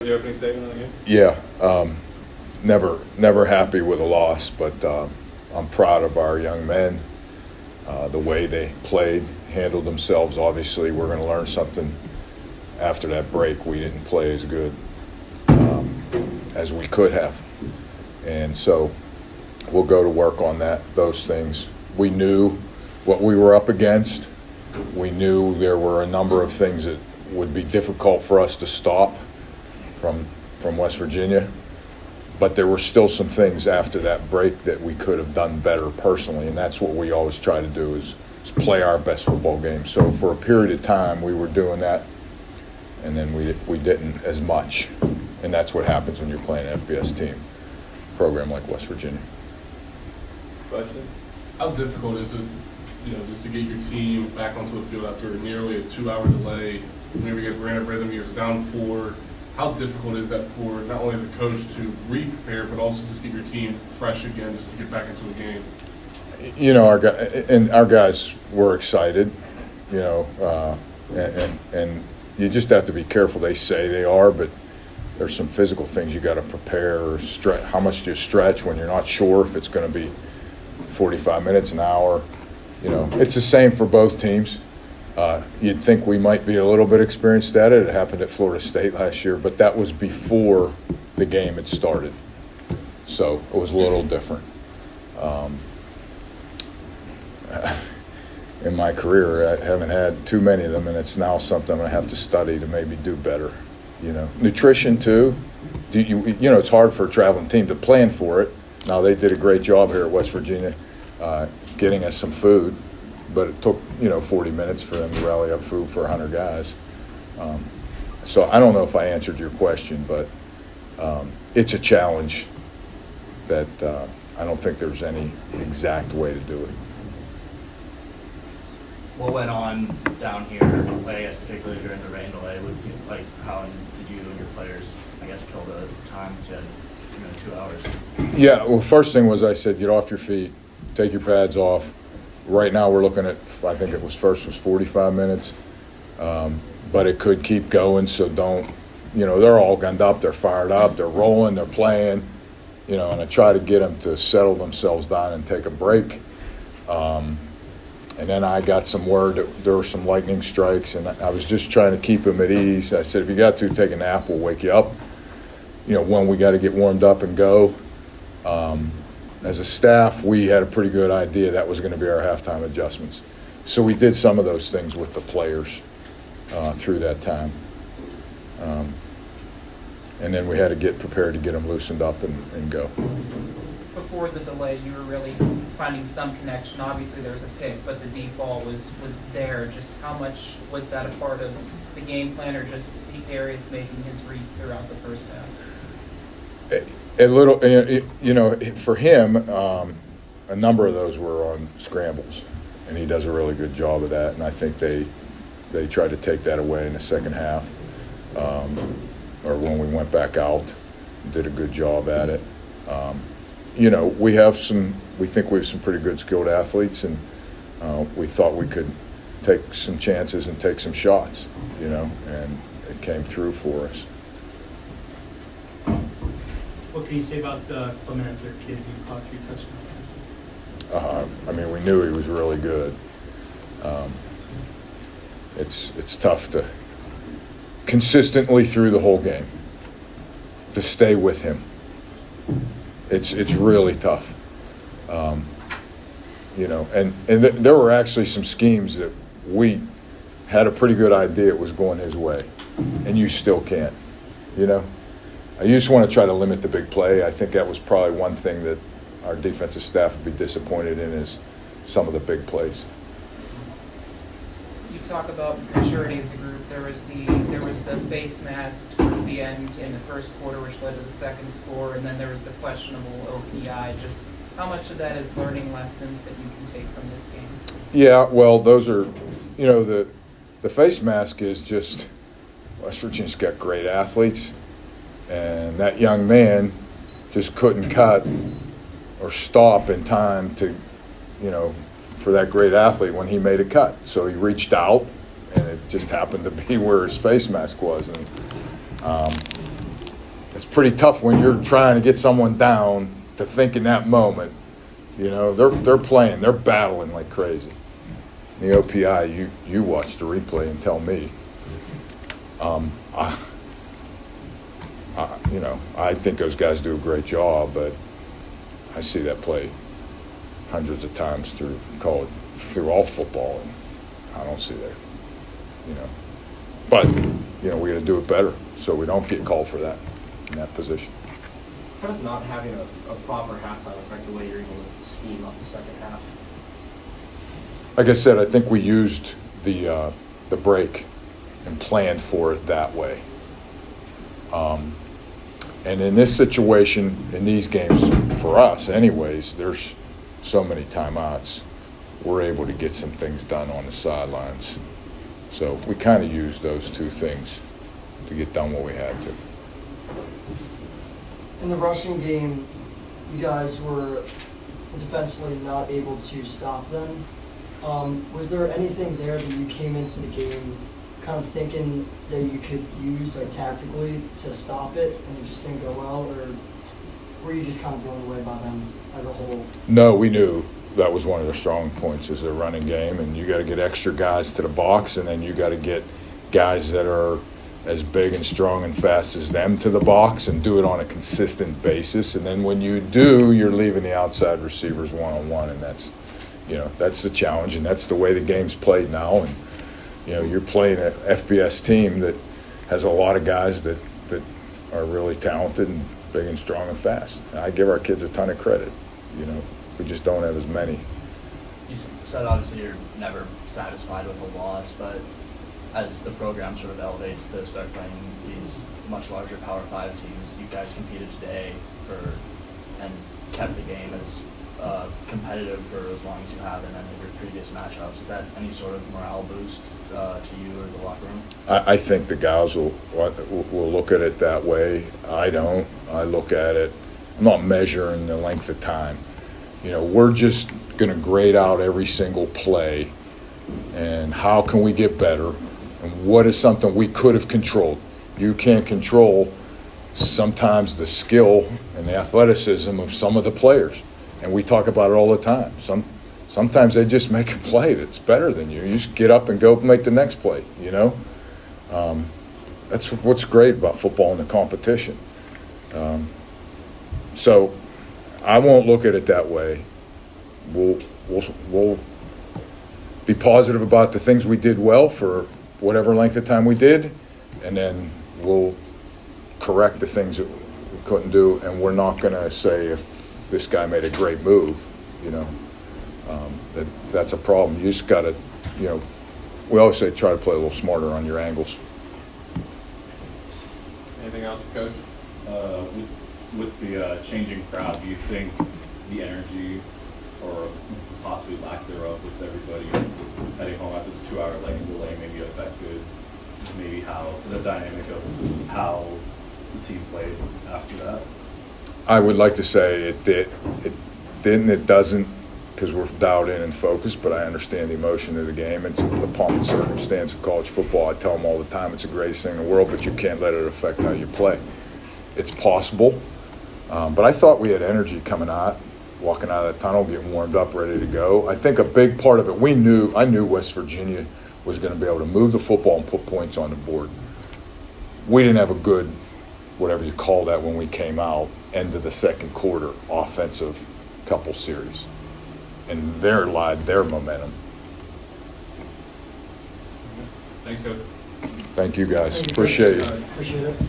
The opening statement on the game? Yeah, never happy with a loss, but I'm proud of our young men, the way they played, handled themselves. Obviously, we're going to learn something after that break. We didn't play as good as we could have, and so we'll go to work on those things. We knew what we were up against. We knew there were a number of things that would be difficult for us to stop from West Virginia, but there were still some things after that break that we could have done better personally, and that's what we always try to do is play our best football game. So for a period of time we were doing that, and then we didn't as much, and that's what happens when you're playing an FBS team program like West Virginia. Questions? How difficult is it, just to get your team back onto the field after nearly a 2-hour delay? Maybe you guys ran a rhythm, you're down 4. How difficult is that for not only the coach to re-prepare, but also just get your team fresh again, just to get back into a game? Our guys were excited, and you just have to be careful. They say they are, but there's some physical things you got to prepare or stretch. How much do you stretch when you're not sure if it's going to be 45 minutes, an hour? It's the same for both teams. You'd think we might be a little bit experienced at it. It happened at Florida State last year, but that was before the game had started. So it was a little different. In my career, I haven't had too many of them, and it's now something I'm going to have to study to maybe do better. Nutrition too. It's hard for a traveling team to plan for it. Now, they did a great job here at West Virginia getting us some food, but it took 40 minutes for them to rally up food for 100 guys. So I don't know if I answered your question, but it's a challenge that I don't think there's any exact way to do it. What went on down here, I guess particularly during the rain delay? How did you and your players, kill the time to 2 hours? Yeah, well, first thing was I said, get off your feet, take your pads off. Right now we're looking at, I think it was 45 minutes, but it could keep going, so don't, they're all gunned up, they're fired up, they're rolling, they're playing, and I try to get them to settle themselves down and take a break. And then I got some word that there were some lightning strikes, and I was just trying to keep them at ease. I said, if you got to, take a nap, we'll wake you up. When we got to get warmed up and go. As a staff, we had a pretty good idea that was going to be our halftime adjustments. So we did some of those things with the players through that time. And then we had to get prepared to get them loosened up and go. Before the delay, you were really finding some connection. Obviously, there was a pick, but the deep ball was there. Just how much was that a part of the game plan, or just to see Darius making his reads throughout the first half? A little, for him, a number of those were on scrambles, and he does a really good job of that. And I think they tried to take that away in the second half, or when we went back out, did a good job at it. We think we have some pretty good skilled athletes, and we thought we could take some chances and take some shots, and it came through for us. What can you say about Clements, their kid who caught 3 touchdowns? We knew he was really good. It's tough to consistently through the whole game to stay with him. It's really tough. And there were actually some schemes that we had a pretty good idea it was going his way, and you still can't, I just want to try to limit the big play. I think that was probably one thing that our defensive staff would be disappointed in is some of the big plays. You talk about maturity as a group. There was the face mask towards the end in the first quarter, which led to the second score, and then there was the questionable OPI. Just how much of that is learning lessons that you can take from this game? Yeah, well, those are, the face mask is just West Virginia's got great athletes. And that young man just couldn't cut or stop in time to, for that great athlete when he made a cut. So he reached out, and it just happened to be where his face mask was. And it's pretty tough when you're trying to get someone down to think in that moment. You know, they're playing, they're battling like crazy. The OPI, you watch the replay and tell me. I think those guys do a great job, but I see that play hundreds of times through all football, and I don't see that. You know, but we got to do it better so we don't get called for that in that position. How does not having a proper halftime affect the way you're able to scheme up the second half? Like I said, I think we used the break and planned for it that way. And in this situation, in these games, for us anyways, there's so many timeouts. We're able to get some things done on the sidelines. So we kind of used those two things to get done what we had to. In the rushing game, you guys were defensively not able to stop them. Was there anything there that you came into the game kind of thinking that you could use tactically to stop it and it just didn't go well, or were you just kind of blown away by them as a whole? No, we knew that was one of their strong points is their running game, and you got to get extra guys to the box, and then you got to get guys that are as big and strong and fast as them to the box and do it on a consistent basis. And then when you do, you're leaving the outside receivers one-on-one, and that's the challenge, and that's the way the game's played now. And you're playing an FBS team that has a lot of guys that are really talented and big and strong and fast. And I give our kids a ton of credit. We just don't have as many. You said obviously you're never satisfied with a loss, but as the program sort of elevates to start playing these much larger Power 5 teams, you guys competed today and kept the game as competitive for as long as you have in any of your previous matchups. Is that any sort of morale boost to you or the locker room? I think the guys will look at it that way. I don't. I look at it, I'm not measuring the length of time. We're just going to grade out every single play and how can we get better and what is something we could have controlled. You can't control sometimes the skill and the athleticism of some of the players, and we talk about it all the time. Sometimes they just make a play that's better than you. You just get up and go make the next play, That's what's great about football and the competition. So I won't look at it that way. We'll be positive about the things we did well for whatever length of time we did, and then we'll correct the things that we couldn't do, and we're not going to say if this guy made a great move, that's a problem. You just got to, we always say try to play a little smarter on your angles. Anything else, Coach? With the changing crowd, do you think the energy or possibly lack thereof with everybody heading home after the 2-hour delay maybe affected maybe how the dynamic of how the team played after that? I would like to say it did. It didn't. It doesn't, because we're dialed in and focused, but I understand the emotion of the game. It's the pomp and circumstance of college football. I tell them all the time it's the greatest thing in the world, but you can't let it affect how you play. It's possible, but I thought we had energy coming out, walking out of the tunnel, getting warmed up, ready to go. I think a big part of it, I knew West Virginia was going to be able to move the football and put points on the board. We didn't have a good, whatever you call that when we came out, end of the second quarter offensive couple series. And there lied their momentum. Thanks, Coach. Thank you guys. Thank you, Appreciate Coach. it. Appreciate it.